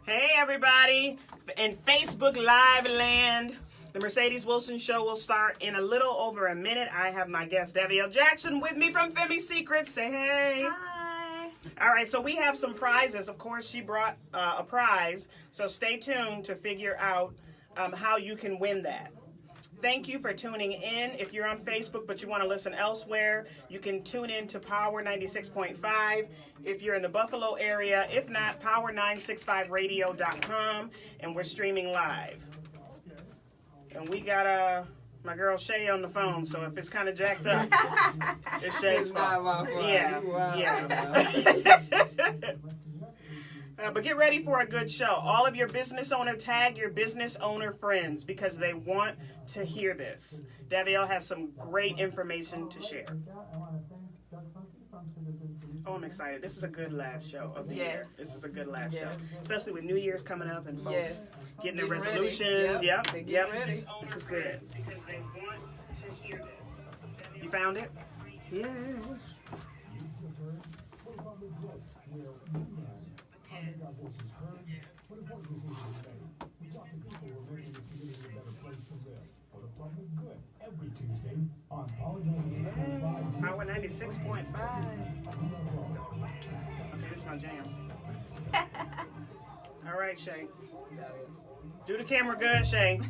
Hey, everybody. In Facebook Live land, the Mercedes Wilson Show will start in a little over a minute. I have my guest, Davielle Jackson, with me from Femi Secrets. Say hey. Hi. All right, so we have some prizes. Of course, she brought a prize, so stay tuned to figure out how you can win that. Thank you for tuning in. If you're on Facebook but you want to listen elsewhere, you can tune in to Power 96.5 if you're in the Buffalo area. If not, power965radio.com, and we're streaming live. And we got my girl Shay on the phone, so if it's kind of jacked up, it's Shay's fault. Yeah. But get ready for a good show. All of your business owner, tag your business owner friends because they want to hear this. Davielle has some great information to share. Oh, I'm excited. This is a good last show of the year. This is a good last show. Especially with New Year's coming up and folks getting their resolutions. Yep. This is good. Because they want to hear this. You found it? Yeah. Power 96.5. Okay, this is my jam. All right, Shay. Do the camera good, Shay.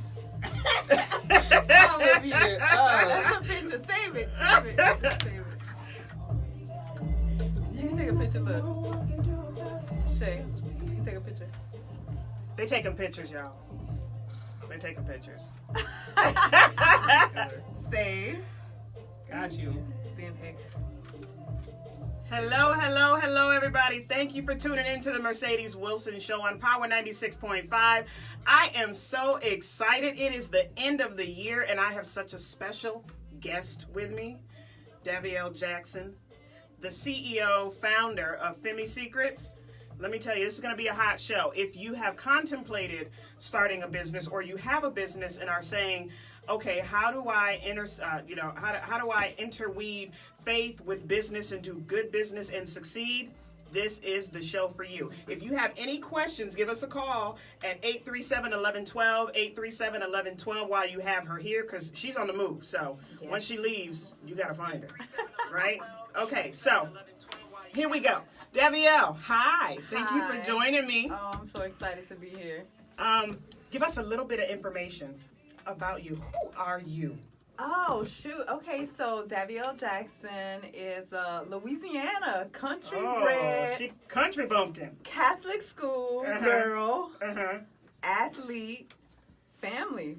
That's a picture. Save it. You can take a picture. Look. Shay, you can take a picture. They taking pictures, y'all. They taking pictures. Save. Got you. Then X. Hello, everybody. Thank you for tuning in to the Mercedes Wilson Show on Power 96.5. I am so excited. It is the end of the year, and I have such a special guest with me, Davielle Jackson, the CEO, founder of Femi Secrets. Let me tell you, this is going to be a hot show. If you have contemplated starting a business or you have a business and are saying, okay, how do I interweave faith with business and do good business and succeed? This is the show for you. If you have any questions, give us a call at 837-1112, 837-1112 while you have her here because she's on the move. So once she leaves, you got to find her, right? Okay, so here we go. Davielle, hi. Thank you for joining me. Oh, I'm so excited to be here. Give us a little bit of information about you. Who are you? Oh, shoot. Okay, so Davielle Jackson is a Louisiana country-bred, she country bumpkin. Catholic school girl, athlete, family.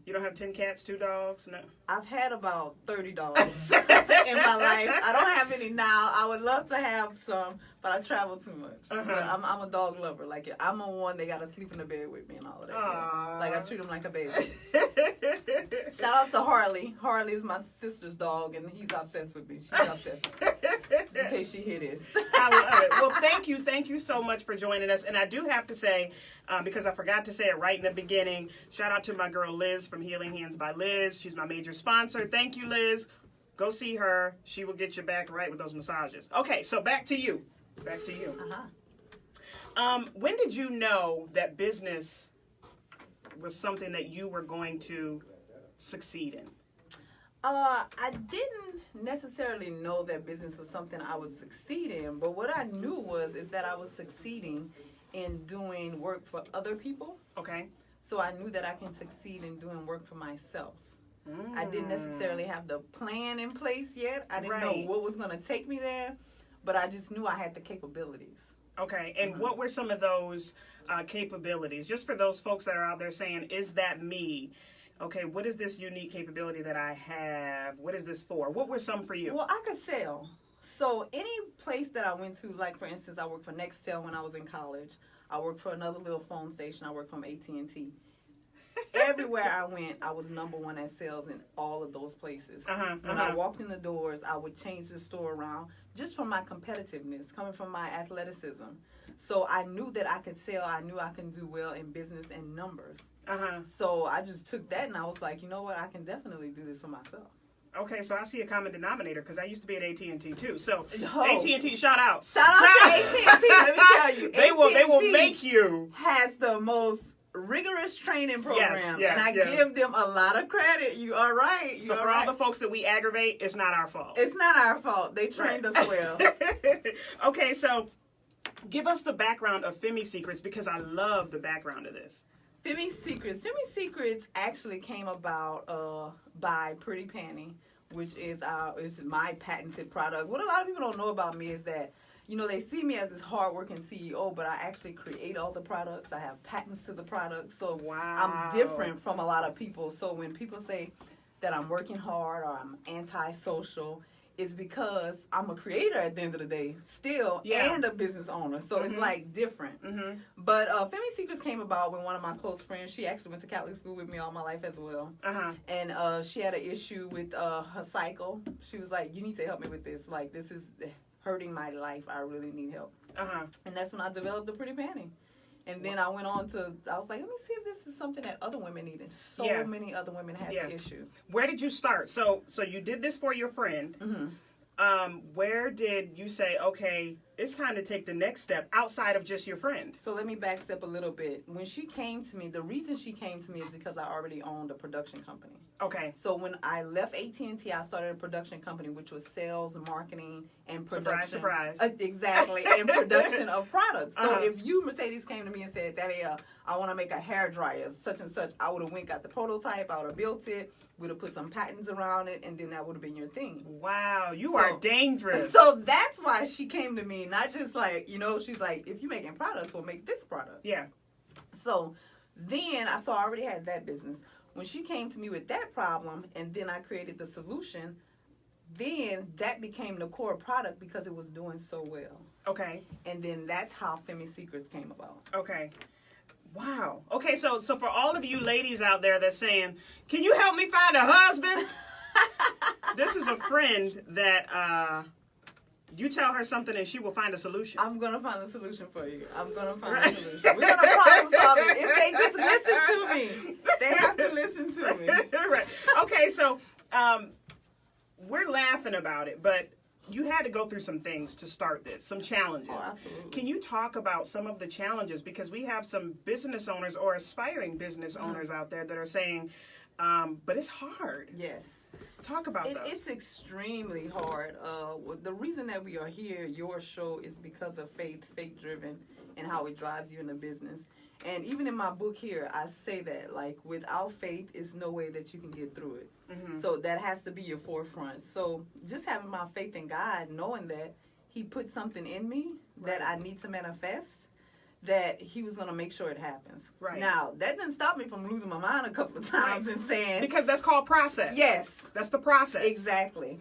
You don't have 10 cats, 2 dogs? No. I've had about 30 dogs in my life. I don't have any now. I would love to have some, but I travel too much. But I'm a dog lover. Like, I'm a one they gotta sleep in the bed with me and all of that. Yeah. Like, I treat them like a baby. Shout out to Harley. Harley is my sister's dog, and he's obsessed with me. She's obsessed with me. Just in case she hear this. I love it. Well, thank you so much for joining us. And I do have to say, because I forgot to say it right in the beginning, shout out to my girl Liz from Healing Hands by Liz. She's my major sponsor. Thank you, Liz. Go see her. She will get you back right with those massages. Okay, so back to you. When did you know that business was something that you were going to succeed in? I didn't necessarily know that business was something I would succeed in, but what I knew is that I was succeeding in doing work for other people. Okay. So I knew that I can succeed in doing work for myself. I didn't necessarily have the plan in place yet. I didn't know what was going to take me there, but I just knew I had the capabilities. Okay, and what were some of those capabilities? Just for those folks that are out there saying, is that me? Okay, what is this unique capability that I have? What is this for? What were some for you? Well, I could sell. So any place that I went to, like for instance, I worked for Nextel when I was in college. I worked for another little phone station. I worked from AT&T. Everywhere I went, I was number one at sales in all of those places. When I walked in the doors, I would change the store around just from my competitiveness, coming from my athleticism. So I knew that I could sell. I knew I could do well in business and numbers. So I just took that and I was like, you know what? I can definitely do this for myself. Okay, so I see a common denominator because I used to be at AT&T too. So Oh. AT&T, shout out. Shout out to AT&T. Let me tell you, They will make you. has the most rigorous training program, Yes, and I give them a lot of credit. You are right. So for all the folks that we aggravate, it's not our fault. It's not our fault. They trained us well. Okay, so give us the background of Femi Secrets because I love the background of this. Femi Secrets actually came about by Pretty Panty, which is my patented product. What a lot of people don't know about me is that, you know, they see me as this hardworking CEO, but I actually create all the products. I have patents to the products, so Wow. I'm different from a lot of people. So when people say that I'm working hard or I'm antisocial, it's because I'm a creator at the end of the day still, and a business owner. So it's like different. But Femi Secrets came about when one of my close friends, she actually went to Catholic school with me all my life as well. And she had an issue with her cycle. She was like, you need to help me with this. Like, this is hurting my life. I really need help. And that's when I developed the Pretty Panty. And then I went on to, I was like, let me see if this is something that other women need. And so many other women had the issue. Where did you start? So you did this for your friend. Where did you say, okay, it's time to take the next step outside of just your friends? So let me backstep a little bit. When she came to me, the reason she came to me is because I already owned a production company. Okay. So when I left AT&T, I started a production company, which was sales, marketing, and production. Surprise. Exactly, and production of products. So if you, Mercedes, came to me and said, Davielle, I want to make a hair dryer, such and such, I would have went got the prototype, I would have built it, would have put some patents around it, and then that would have been your thing. Wow, you are dangerous. So that's why she came to me, not just like, you know, she's like, if you're making products, we'll make this product. Yeah. So then, I already had that business. When she came to me with that problem, and then I created the solution, then that became the core product because it was doing so well. Okay. And then that's how Femi Secrets came about. Okay. Wow. Okay, so for all of you ladies out there that's saying, can you help me find a husband? This is a friend that you tell her something and she will find a solution. I'm going to find a solution for you. I'm going to find a solution. We're going to problem solve it. If they just listen to me, they have to listen to me. Right. Okay, so we're laughing about it, but you had to go through some things to start this, some challenges. Oh, absolutely. Can you talk about some of the challenges? Because we have some business owners or aspiring business owners out there that are saying, but it's hard. Yes. Talk about those. It's extremely hard. The reason that we are here, your show, is because of faith-driven, and how it drives you in the business. And even in my book here, I say that, like, without faith, it's no way that you can get through it. So that has to be your forefront. So just having my faith in God, knowing that He put something in me that I need to manifest, that He was going to make sure it happens. Right. Now, that didn't stop me from losing my mind a couple of times and saying... Because that's called process. Yes. That's the process. Exactly.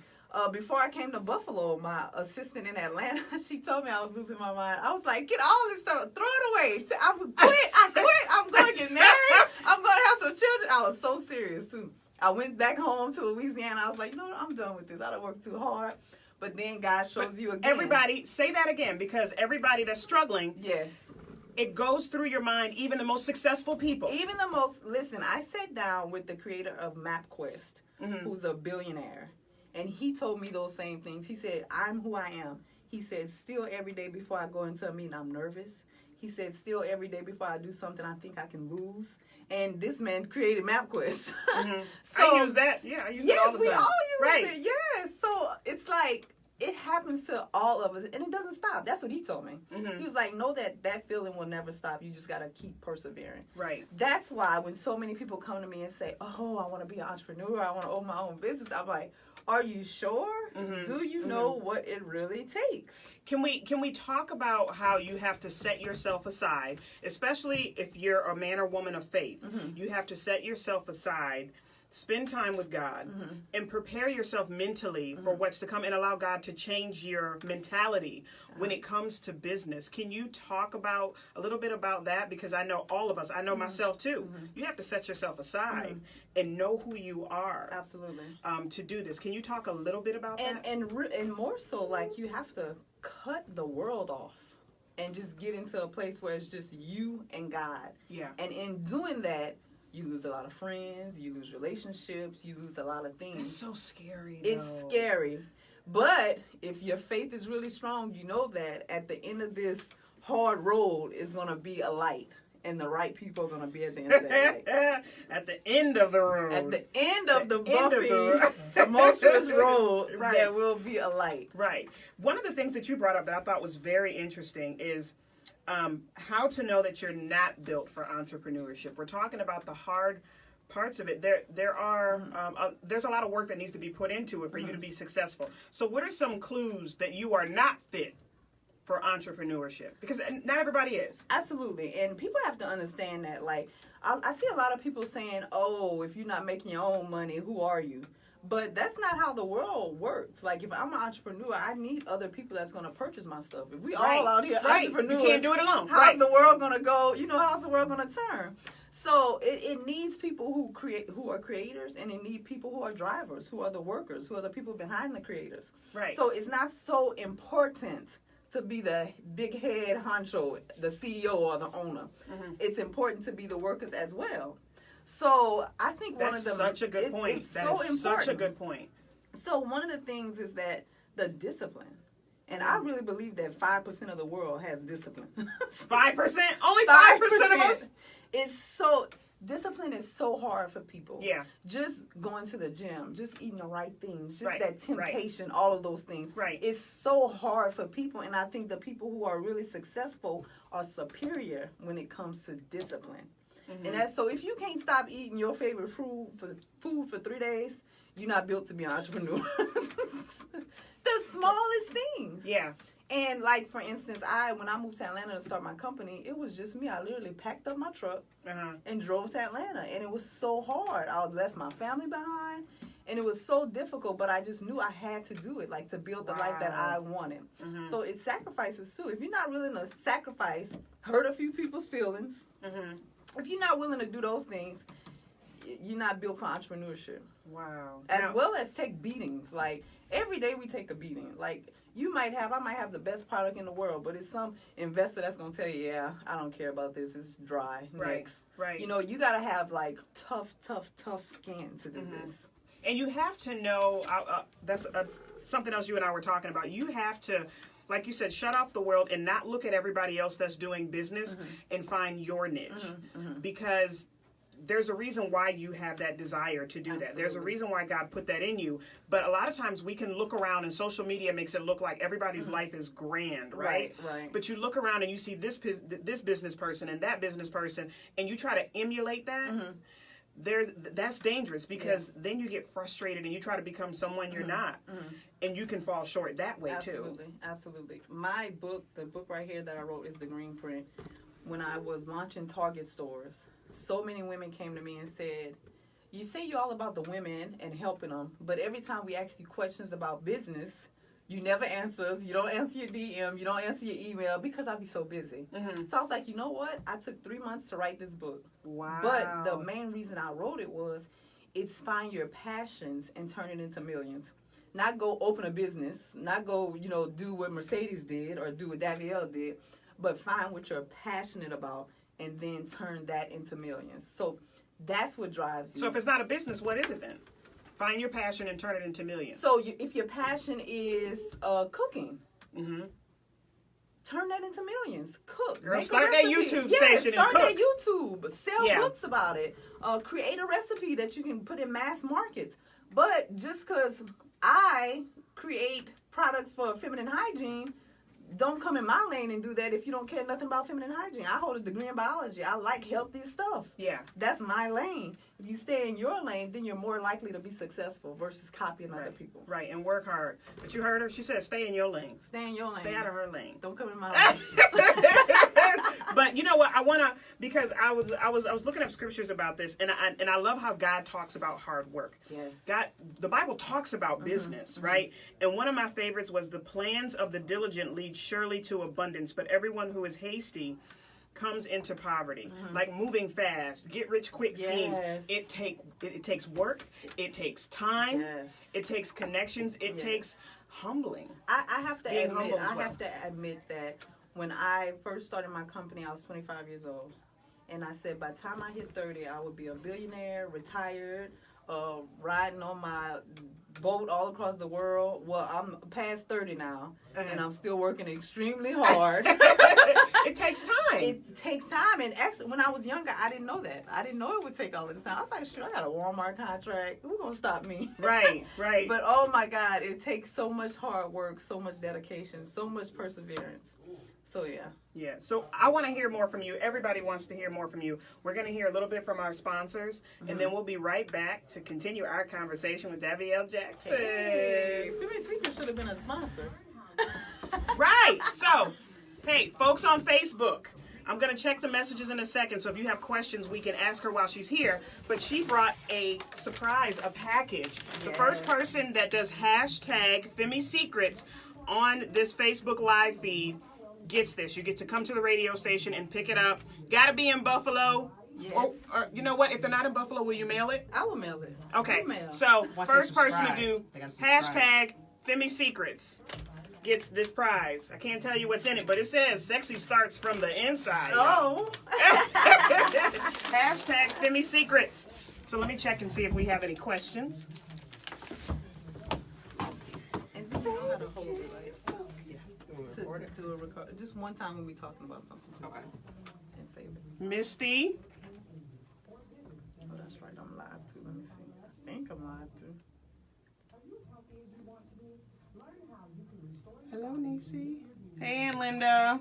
Before I came to Buffalo, my assistant in Atlanta, she told me I was losing my mind. I was like, get all this stuff, throw it away. I quit. I'm going to get married. I'm going to have some children. I was so serious, too. I went back home to Louisiana. I was like, you know what? I'm done with this. I don't work too hard. But then God shows you again. Everybody, say that again, because everybody that's struggling, yes, it goes through your mind, even the most successful people. Listen, I sat down with the creator of MapQuest, who's a billionaire. And he told me those same things. He said, I'm who I am. He said, still every day before I go into a meeting, I'm nervous. He said, still every day before I do something, I think I can lose. And this man created MapQuest. So, I use that. Yeah, I use it all the time. Yes, we all use it. Yes. So it's like, it happens to all of us, and it doesn't stop. That's what he told me. He was like, know that feeling will never stop. You just got to keep persevering. Right. That's why when so many people come to me and say, oh, I want to be an entrepreneur, I want to own my own business, I'm like, are you sure? Do you know what it really takes? Can we talk about how you have to set yourself aside, especially if you're a man or woman of faith? You have to set yourself aside, spend time with God, and prepare yourself mentally for what's to come, and allow God to change your mentality when it comes to business. Can you talk about a little bit about that? Because I know all of us, I know myself too. You have to set yourself aside and know who you are. Absolutely. To do this. Can you talk a little bit about that? And more so, like, you have to cut the world off and just get into a place where it's just you and God. Yeah. And in doing that, You lose a lot of friends, you lose relationships, you lose a lot of things. It's so scary, It's scary. But if your faith is really strong, you know that at the end of this hard road is going to be a light. And the right people are going to be at the end of that light. At the end of the road. At the end of the bumpy, tumultuous road, there will be a light. Right. One of the things that you brought up that I thought was very interesting is how to know that you're not built for entrepreneurship. We're talking about the hard parts of it. There are there's a lot of work that needs to be put into it for you to be successful. So what are some clues that you are not fit for entrepreneurship? Because not everybody is. Absolutely. And people have to understand that. Like, I see a lot of people saying, oh, if you're not making your own money, who are you? But that's not how the world works. Like, if I'm an entrepreneur, I need other people that's going to purchase my stuff. If we all out here entrepreneurs, you can't do it alone. How's the world going to go? You know, how's the world going to turn? So it needs people who are creators, and it needs people who are drivers, who are the workers, who are the people behind the creators. Right. So it's not so important to be the big head honcho, the CEO or the owner. Mm-hmm. It's important to be the workers as well. So I think that's such a good point. It's so important. Such a good point. So one of the things is that the discipline. And I really believe that 5% of the world has discipline. 5%? Only 5% of us? Discipline is so hard for people. Yeah. Just going to the gym, just eating the right things, just right. that temptation, all of those things. Right. It's so hard for people, and I think the people who are really successful are superior when it comes to discipline. Mm-hmm. And that's so if you can't stop eating your favorite food for 3 days, you're not built to be an entrepreneur. The smallest things. Yeah. And like, for instance, when I moved to Atlanta to start my company, it was just me. I literally packed up my truck and drove to Atlanta. And it was so hard. I left my family behind. And it was so difficult, but I just knew I had to do it, like, to build the life that I wanted. Mm-hmm. So it's sacrifices, too. If you're not willing to sacrifice, hurt a few people's feelings, if you're not willing to do those things, you're not built for entrepreneurship. Wow. As well as take beatings. Like, every day we take a beating. Like, I might have the best product in the world, but it's some investor that's going to tell you, yeah, I don't care about this. It's dry. Right. Next. Right. You know, you got to have, like, tough skin to do this. And you have to know, that's something else you and I were talking about. You have to, like you said, shut off the world and not look at everybody else that's doing business and find your niche. Because there's a reason why you have that desire to do that. There's a reason why God put that in you. But a lot of times we can look around, and social media makes it look like everybody's life is grand, right? Right. But you look around and you see this business person and that business person, and you try to emulate that. That's dangerous, because then you get frustrated and you try to become someone you're not, and you can fall short that way too. Absolutely. My book, the book right here that I wrote, is The Green Print. When I was launching Target stores, so many women came to me and said, you say you're all about the women and helping them, but every time we ask you questions about business, you never answer us. You don't answer your DM. You don't answer your email, because I'll be so busy. So I was like, you know what? I took 3 months to write this book. Wow. But the main reason I wrote it was, it's find your passions and turn it into millions. Not go open a business, not go, do what Mercedes did or do what Davielle did, but find what you're passionate about and then turn that into millions. So that's what drives you. So if it's not a business, what is it then? Find your passion and turn it into millions. So if your passion is cooking, turn that into millions. Cook. Girl, start that YouTube station and cook. Start that YouTube. Sell books about it. Create a recipe that you can put in mass markets. But just because I create products for feminine hygiene, don't come in my lane and do that if you don't care nothing about feminine hygiene. I hold a degree in biology. I like healthy stuff. Yeah. That's my lane. If you stay in your lane, then you're more likely to be successul versus copying other people. Right, and work hard. But you heard her? She said stay in your lane. Stay in your lane. Stay out of her lane. Don't come in my lane. But you know what? I wanna, because I was looking up scriptures about this, and I love how God talks about hard work. Yes. The Bible talks about business, right? And one of my favorites was, the plans of the diligent lead surely to abundance, but everyone who is hasty comes into poverty. Like moving fast, get rich quick schemes. It takes work. It takes time. It takes connections. It takes humbling. I have to admit that when I first started my company, I was 25 years old. And I said, by the time I hit 30, I would be a billionaire, retired, riding on my boat all across the world. Well, I'm past 30 now, and I'm still working extremely hard. It takes time. It takes time. And actually, when I was younger, I didn't know that. I didn't know it would take all of this time. I was like, sure, I got a Walmart contract. Who's going to stop me? Right. But, oh, my God, it takes so much hard work, so much dedication, so much perseverance. So, yeah. Yeah. So I want to hear more from you. Everybody wants to hear more from you. We're going to hear a little bit from our sponsors, and then we'll be right back to continue our conversation with Davielle Jackson. Hey, Femi Secret should have been a sponsor. Right. So, hey, folks on Facebook, I'm going to check the messages in a second, so if you have questions, we can ask her while she's here. But she brought a surprise, a package. The first person that does hashtag Femi Secrets on this Facebook Live feed gets this. You get to come to the radio station and pick it up. Gotta be in Buffalo. Yes. Or you know what? If they're not in Buffalo, will you mail it? I will mail it. Okay. Mail. So Once first they person to subscribe, do they gotta subscribe. hashtag Femi Secrets gets this prize. I can't tell you what's in it, but it says sexy starts from the inside. Oh. Hashtag Femi Secrets. So let me check and see if we have any questions. And you know how to hold it, right? To do a record. Just one time when we talking about something. Just and save it. Misty. Oh, that's right. I'm live too. Let me see. I think I'm live too. Hello, Nisi. Hey, Aunt Linda.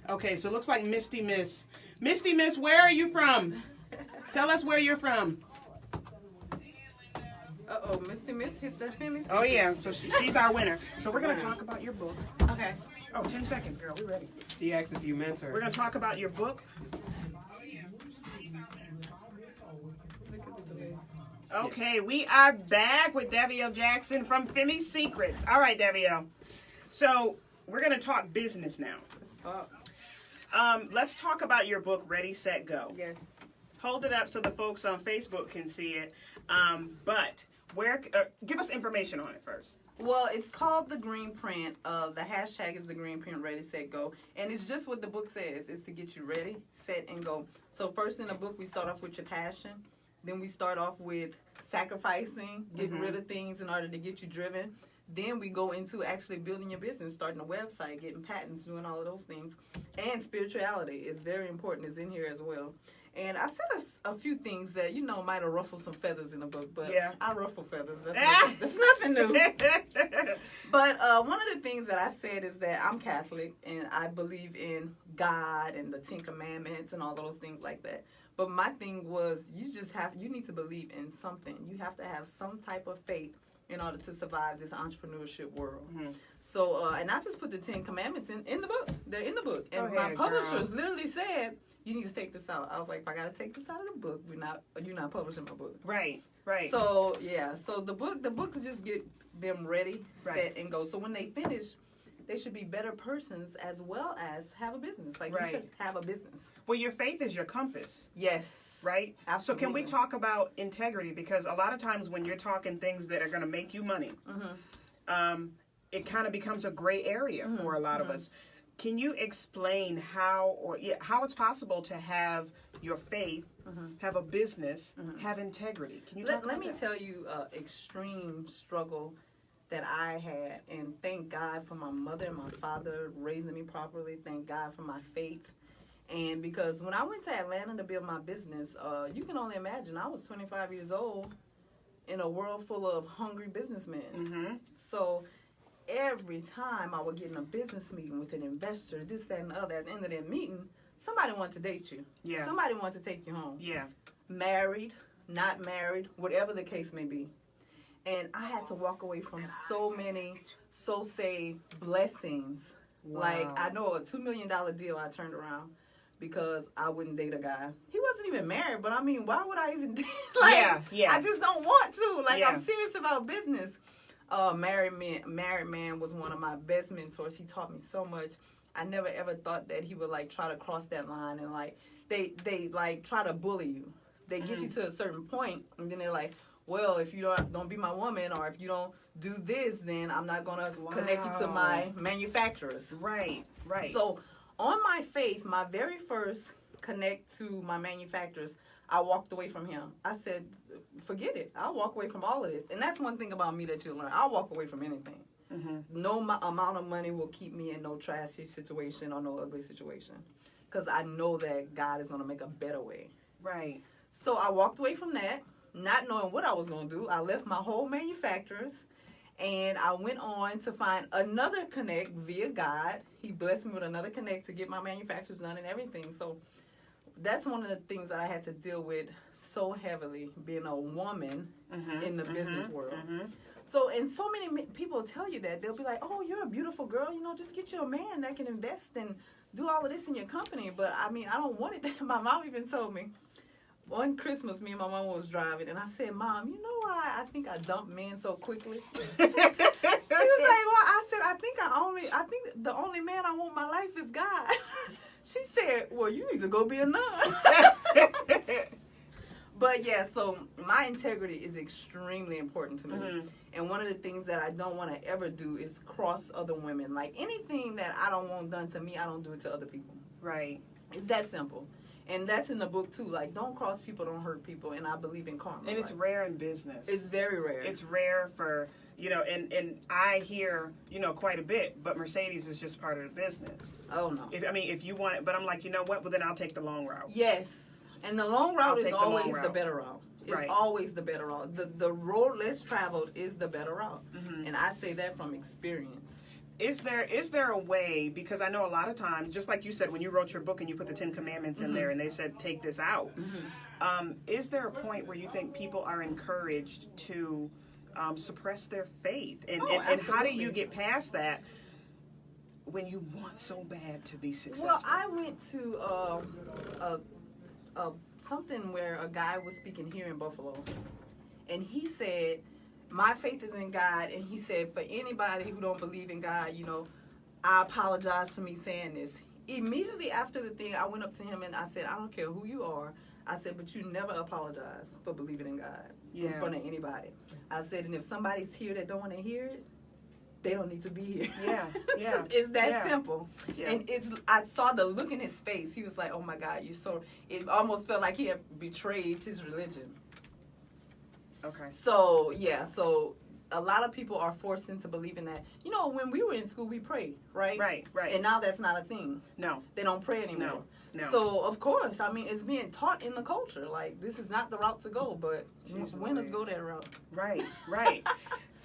Okay, so it looks like Misty Miss. Misty Miss, where are you from? Tell us where you're from. Uh-oh, Misty Miss hit the Femi. Oh, yeah, so she's our winner. So we're going to talk about your book. Okay. Oh, 10 seconds, girl. We're ready. CX if you mentor. We're going to talk about your book. Okay, we are back with Davielle Jackson from Femi Secrets. All right, Davielle. So we're going to talk business now. Let's talk about your book, Ready, Set, Go. Yes. Hold it up so the folks on Facebook can see it. But where? Give us information on it first. Well, it's called The Green Print. The hashtag is The Green Print, Ready, Set, Go. And it's just what the book says. It's to get you ready, set, and go. So first in the book, we start off with your passion. Then we start off with sacrificing, getting rid of things in order to get you driven. Then we go into actually building your business, starting a website, getting patents, doing all of those things. And spirituality is very important. It's in here as well. And I said a few things that, you know, might have ruffled some feathers in the book, but I ruffle feathers. That's nothing new. But one of the things that I said is that I'm Catholic, and I believe in God and the Ten Commandments and all those things like that. But my thing was, you need to believe in something. You have to have some type of faith in order to survive this entrepreneurship world. So, and I just put the 10 Commandments in the book. They're in the book. And my publishers literally said, you need to take this out. I was like, if I got to take this out of the book, you're not publishing my book. Right. So, yeah. So the book just get them ready, set, and go. So when they finish, they should be better persons as well as have a business. Like, you should have a business. Well, your faith is your compass. Yes. Right? Absolutely. So can we talk about integrity? Because a lot of times when you're talking things that are going to make you money, it kind of becomes a gray area for a lot of us. Can you explain how it's possible to have your faith, have a business, have integrity? Can you talk about Let me that? tell you extreme struggle that I had, and thank God for my mother and my father raising me properly. Thank God for my faith. And because when I went to Atlanta to build my business, you can only imagine, I was 25 years old in a world full of hungry businessmen. So every time I would get in a business meeting with an investor, this, that, and the other, at the end of that meeting, somebody wanted to date you. Yeah. Somebody wanted to take you home. Yeah. Married, not married, whatever the case may be. And I had to walk away from so many, say, blessings. Wow. Like, I know a $2 million deal I turned around because I wouldn't date a guy. He wasn't even married, but I mean, why would I even I just don't want to. Like, I'm serious about business. Married man was one of my best mentors. He taught me so much. I never ever thought that he would like try to cross that line and like they like try to bully you. They get you to a certain point and then they're like, well, if you don't be my woman, or if you don't do this, then I'm not gonna connect you to my manufacturers. Right. So On my faith, my very first connect to my manufacturers, I walked away from him. I said, forget it. I'll walk away from all of this. And that's one thing about me that you'll learn. I'll walk away from anything. No amount of money will keep me in no trashy situation or no ugly situation. Because I know that God is going to make a better way. Right. So I walked away from that, not knowing what I was going to do. I left my whole manufacturers, and I went on to find another connect via God. He blessed me with another connect to get my manufacturers done and everything. So that's one of the things that I had to deal with so heavily, being a woman in the business world. So, and so many people tell you that. They'll be like, oh, you're a beautiful girl. You know, just get you a man that can invest and do all of this in your company. But, I mean, I don't want it. My mom even told me. On Christmas, me and my mom was driving, and I said, Mom, you know why I think I dump men so quickly? She was like, well, I said, I think the only man I want in my life is God. She said, well, you need to go be a nun. But yeah, so my integrity is extremely important to me. And one of the things that I don't want to ever do is cross other women. Like anything that I don't want done to me, I don't do it to other people. Right. It's that simple. And that's in the book too. Like, don't cross people, don't hurt people. And I believe in karma. And it's rare in business. It's very rare. It's rare for, you know, and I hear, you know, quite a bit, but Mercedes is just part of the business. Oh, no. If you want it, but I'm like, you know what? Well, then I'll take the long route. Yes. And the long route is always the route. better route. It's Right. always the better route. The road less traveled is the better route. And I say that from experience. Is there a way, because I know a lot of times, just like you said, when you wrote your book and you put the 10 Commandments in there and they said, take this out, is there a point where you think people are encouraged to suppress their faith? And how do you get past that when you want so bad to be successful? Well, I went to something where a guy was speaking here in Buffalo. And he said, my faith is in God, and he said, for anybody who don't believe in God, you know, I apologize for me saying this. Immediately after the thing, I went up to him and I said, I don't care who you are. I said, but you never apologize for believing in God in front of anybody. I said, and if somebody's here that don't want to hear it, they don't need to be here. Yeah. It's that simple. Yeah. And I saw the look in his face. He was like, oh my God, it almost felt like he had betrayed his religion. Okay. So a lot of people are forced into believing that. You know, when we were in school, we prayed, right? Right. And now that's not a thing. No. They don't pray anymore. No. So, of course, I mean, it's being taught in the culture. Like, this is not the route to go, but winners go that route. Right.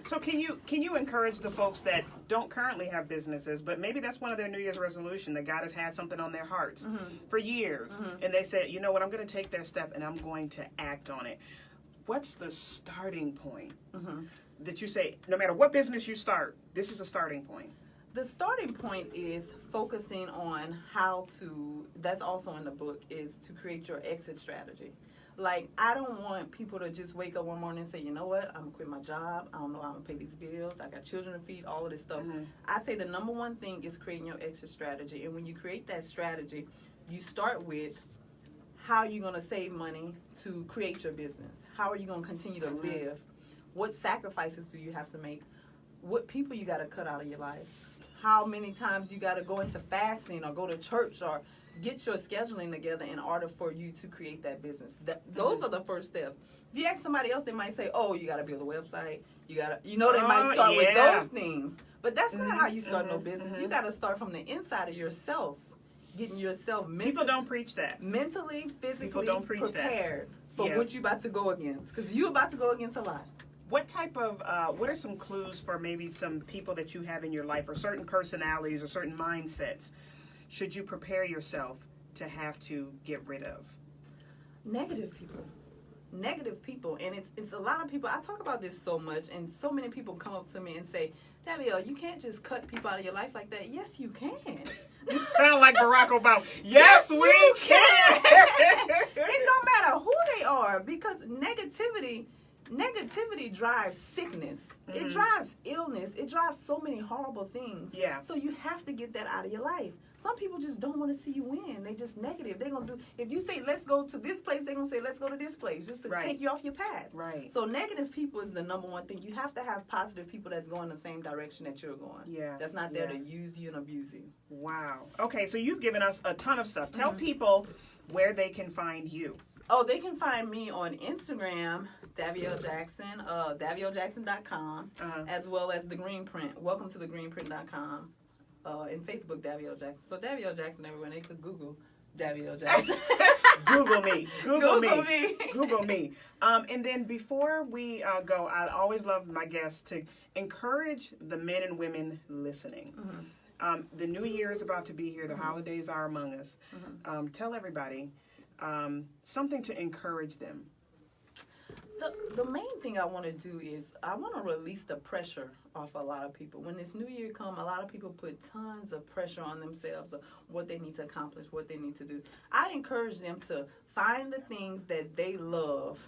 So can you encourage the folks that don't currently have businesses, but maybe that's one of their New Year's resolution, that God has had something on their hearts for years, and they said, you know what, I'm going to take that step and I'm going to act on it. What's the starting point that you say, no matter what business you start, this is a starting point? The starting point is focusing on how to, that's also in the book, is to create your exit strategy. Like, I don't want people to just wake up one morning and say, you know what, I'm going to quit my job. I don't know how I'm going to pay these bills. I got children to feed, all of this stuff. I say the number one thing is creating your exit strategy. And when you create that strategy, you start with how you're going to save money to create your business. How are you going to continue to live? What sacrifices do you have to make? What people you got to cut out of your life? How many times you got to go into fasting or go to church or get your scheduling together in order for you to create that business? Those are the first steps. If you ask somebody else, they might say, oh, you got to build a website. You got to, they might start with those things. But that's not how you start no business. You got to start from the inside of yourself. Getting yourself people don't preach that. Mentally, physically prepared for what you're about to go against. Because you're about to go against a lot. What type of, what are some clues for maybe some people that you have in your life, or certain personalities or certain mindsets, should you prepare yourself to have to get rid of? Negative people. And it's a lot of people. I talk about this so much, and so many people come up to me and say, Davielle, you can't just cut people out of your life like that. Yes, you can. You sound like Barack Obama. Yes, we can. It don't matter who they are, because negativity drives sickness. It drives illness. It drives so many horrible things. Yeah. So you have to get that out of your life. some people just don't want to see you win. They just negative. They're going to do, if you say, let's go to this place, they're going to say, let's go to this place, just to take you off your path. Right. So negative people is the number one thing. You have to have positive people that's going the same direction that you're going. Yeah. That's not there to use you and abuse you. Wow. Okay, so you've given us a ton of stuff. Tell people where they can find you. Oh, they can find me on Instagram, Davielle Jackson, DavielleJackson.com, as well as The Green Print. Welcome to thegreenprint.com. And Facebook, Davielle Jackson. So Davielle Jackson everywhere. They could Google Davielle Jackson. Google me. Google me. me. Google me. And then before we go, I always love my guests to encourage the men and women listening. The new year is about to be here. The holidays are among us. Tell everybody something to encourage them. The main thing I want to do is I want to release the pressure off a lot of people. When this new year comes, a lot of people put tons of pressure on themselves of what they need to accomplish, what they need to do. I encourage them to find the things that they love,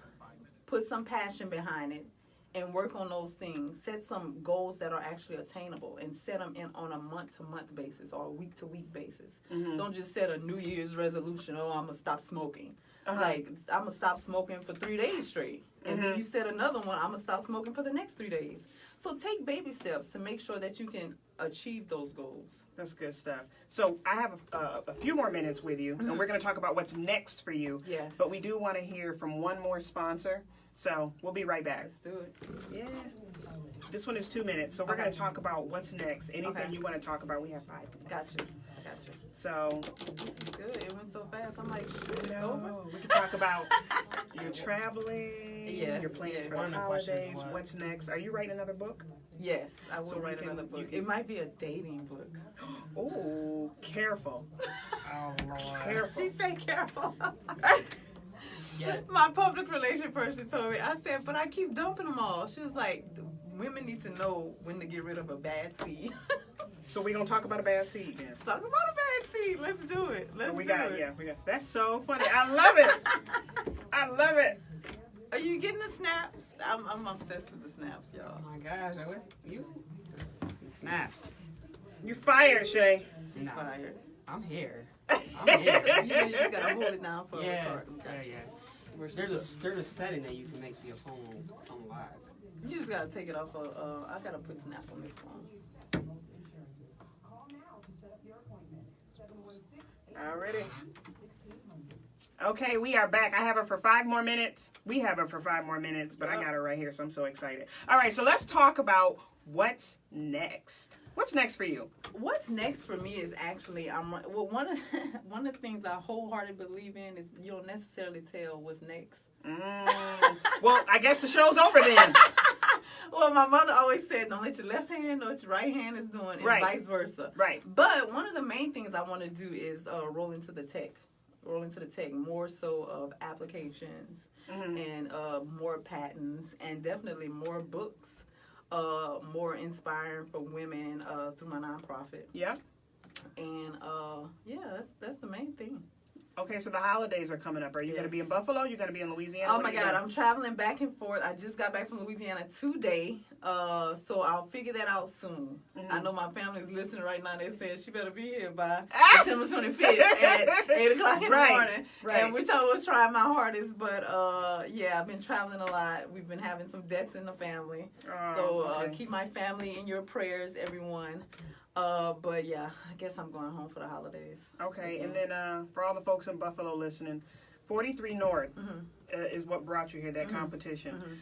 put some passion behind it, and work on those things. Set some goals that are actually attainable and set them in on a month-to-month basis or a week-to-week basis. Don't just set a New Year's resolution, oh, I'm going to stop smoking. Like, I'm going to stop smoking for 3 days straight. And then you set another one, I'm going to stop smoking for the next 3 days. So take baby steps to make sure that you can achieve those goals. That's good stuff. So I have a few more minutes with you, and we're going to talk about what's next for you. Yes. But we do want to hear from one more sponsor. So we'll be right back. Let's do it. Yeah. This one is 2 minutes, so we're going to talk about what's next. Anything you want to talk about, we have 5 minutes. Gotcha. So this is good. It went so fast. I'm like, it's over. We can talk about your traveling, your plans for the holidays, what's next. Are you writing another book? Yes, I will So write another book. It might be a dating book. Oh, careful. Oh, Lord. Careful. She said careful. Yeah. My public relation person told me, I said, but I keep dumping them all. She was like, women need to know when to get rid of a bad seed. So we're going to talk about a bad seed then. Talk about a bad seed. Let's do it. Let's do it. Yeah, we got. That's so funny. I love it. I love it. Are you getting the snaps? I'm obsessed with the snaps, y'all. Oh my gosh, I wish you. Snaps. You fired, Shay. She's fired. I'm here. I'm here. You just gotta hold it down for a record. Yeah. There's a setting that you can make so your phone won't come live. You just gotta take it off of, I gotta put snap on this phone. Already. Okay, we are back. I have her for 5 more minutes. We have her for 5 more minutes, but I got her right here, so I'm so excited. All right, so let's talk about what's next. What's next for you? What's next for me is actually, one of the things I wholeheartedly believe in is you don't necessarily tell what's next. Well, I guess the show's over then. Well, my mother always said, don't let your left hand know what your right hand is doing, and vice versa. Right. But one of the main things I want to do is roll into the tech, more so of applications and more patents and definitely more books, more inspiring for women through my nonprofit. Yeah. And that's the main thing. Okay, so the holidays are coming up. Are you going to be in Buffalo? You're going to be in Louisiana? Oh my God, I'm traveling back and forth. I just got back from Louisiana today, so I'll figure that out soon. I know my family's listening right now. They said she better be here by December 25th at 8 o'clock in the morning, and which I was trying my hardest. But I've been traveling a lot. We've been having some deaths in the family, keep my family in your prayers, everyone. But yeah, I guess I'm going home for the holidays. Okay, and then for all the folks in Buffalo listening, 43 North is what brought you here, that competition.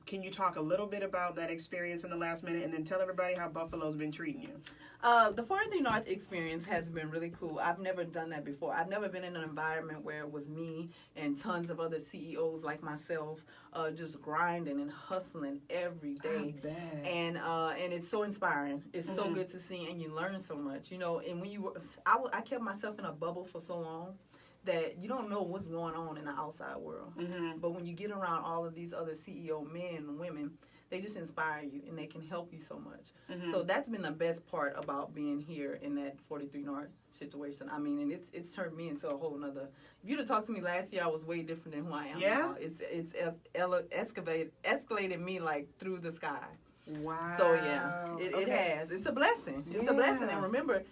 Can you talk a little bit about that experience in the last minute, and then tell everybody how Buffalo's been treating you? The 43 North experience has been really cool. I've never done that before. I've never been in an environment where it was me and tons of other CEOs like myself just grinding and hustling every day. And it's so inspiring. It's so good to see, and you learn so much. You know, and when I kept myself in a bubble for so long that you don't know what's going on in the outside world. But when you get around all of these other CEO men and women, they just inspire you and they can help you so much. So that's been the best part about being here in that 43 North situation. I mean, and it's turned me into a whole nother. If you'd have talked to me last year, I was way different than who I am now. It's escalated me like through the sky. Wow. So yeah, it has. It's a blessing. It's a blessing. And remember,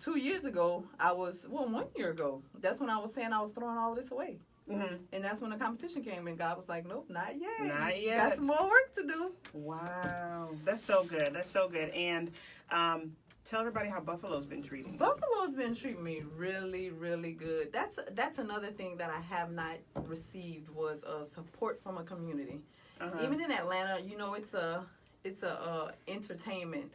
2 years ago, 1 year ago, that's when I was saying I was throwing all of this away. Mm-hmm. And that's when the competition came, and God was like, nope, not yet. Not You yet. got some more work to do. Wow. That's so good. That's so good. And tell everybody how Buffalo's been treating you. Buffalo's been treating me really, really good. That's another thing that I have not received was support from a community. Uh-huh. Even in Atlanta, you know, it's a entertainment.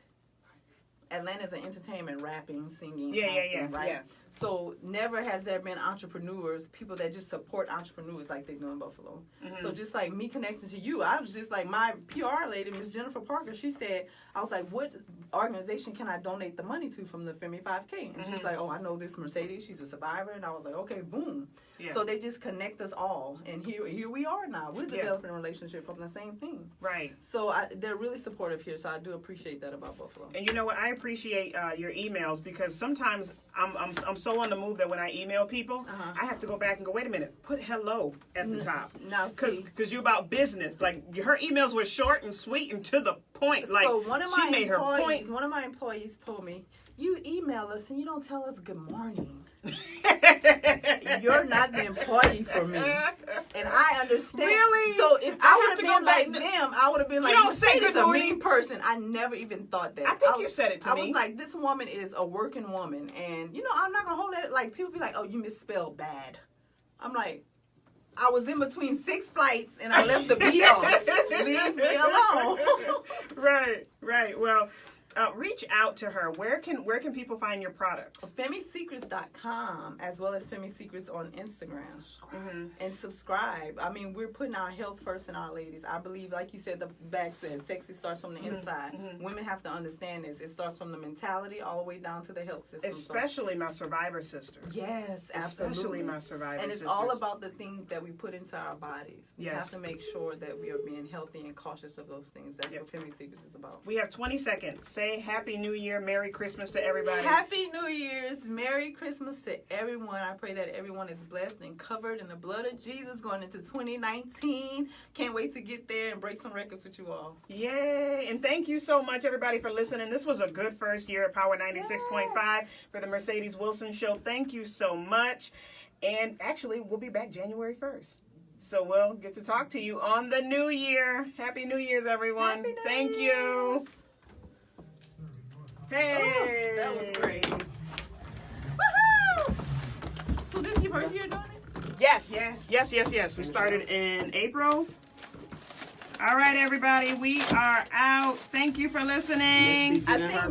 Atlanta's an entertainment, rapping, singing, acting, right? Yeah. So never has there been entrepreneurs, people that just support entrepreneurs like they do in Buffalo. Mm-hmm. So just like me connecting to you, I was just like my PR lady, Miss Jennifer Parker, she said, I was like, what organization can I donate the money to from the Femi 5K? And she's like, oh, I know this Mercedes, she's a survivor. And I was like, okay, boom. Yeah. So they just connect us all. And here we are now. We're developing a relationship from the same thing. Right. So they're really supportive here. So I do appreciate that about Buffalo. And you know what? I appreciate your emails because sometimes I'm so on the move that when I email people, I have to go back and go, wait a minute, put hello at the top. Now, because you're about business. Like her emails were short and sweet and to the point. Like so one of my she made her point. One of my employees told me, you email us and you don't tell us good morning. You're not the employee for me. And I understand. Really? So if I would have been like them, I would have been like, don't say this good is a morning. mean person. I never even thought that. I think you said it to I me. was like, this woman is a working woman. And, you know, I'm not going to hold it. Like, people be like, oh, you misspelled bad. I'm like, I was in between 6 flights and I left the B off. Leave me alone. Right. Well, reach out to her. Where can people find your products? FemiSecrets.com as well as Femi Secrets on Instagram. Mm-hmm. And subscribe. I mean, we're putting our health first in our ladies. I believe, like you said, the bag says, sexy starts from the inside. Women have to understand this. It starts from the mentality all the way down to the health system. Especially my survivor sisters. Yes, absolutely. Especially my survivor sisters. And it's all about the things that we put into our bodies. We have to make sure that we are being healthy and cautious of those things. That's what Femi Secrets is about. We have 20 seconds. Say Happy New Year, Merry Christmas to everybody. Happy New Year's, Merry Christmas to everyone. I pray that everyone is blessed and covered in the blood of Jesus going into 2019. Can't wait to get there and break some records with you all. Yay! And thank you so much, everybody, for listening. This was a good first year at Power 96.5 for the Mercedes Wilson Show. Thank you so much. And actually, we'll be back January 1st. So we'll get to talk to you on the new year. Happy New Year's, everyone. Happy New Thank Year's. you. Hey! Oh, that was great. Woohoo! So this is your first year doing it? Yes. Yes. Yes. We started in April. All right, everybody. We are out. Thank you for listening. Miss These been in her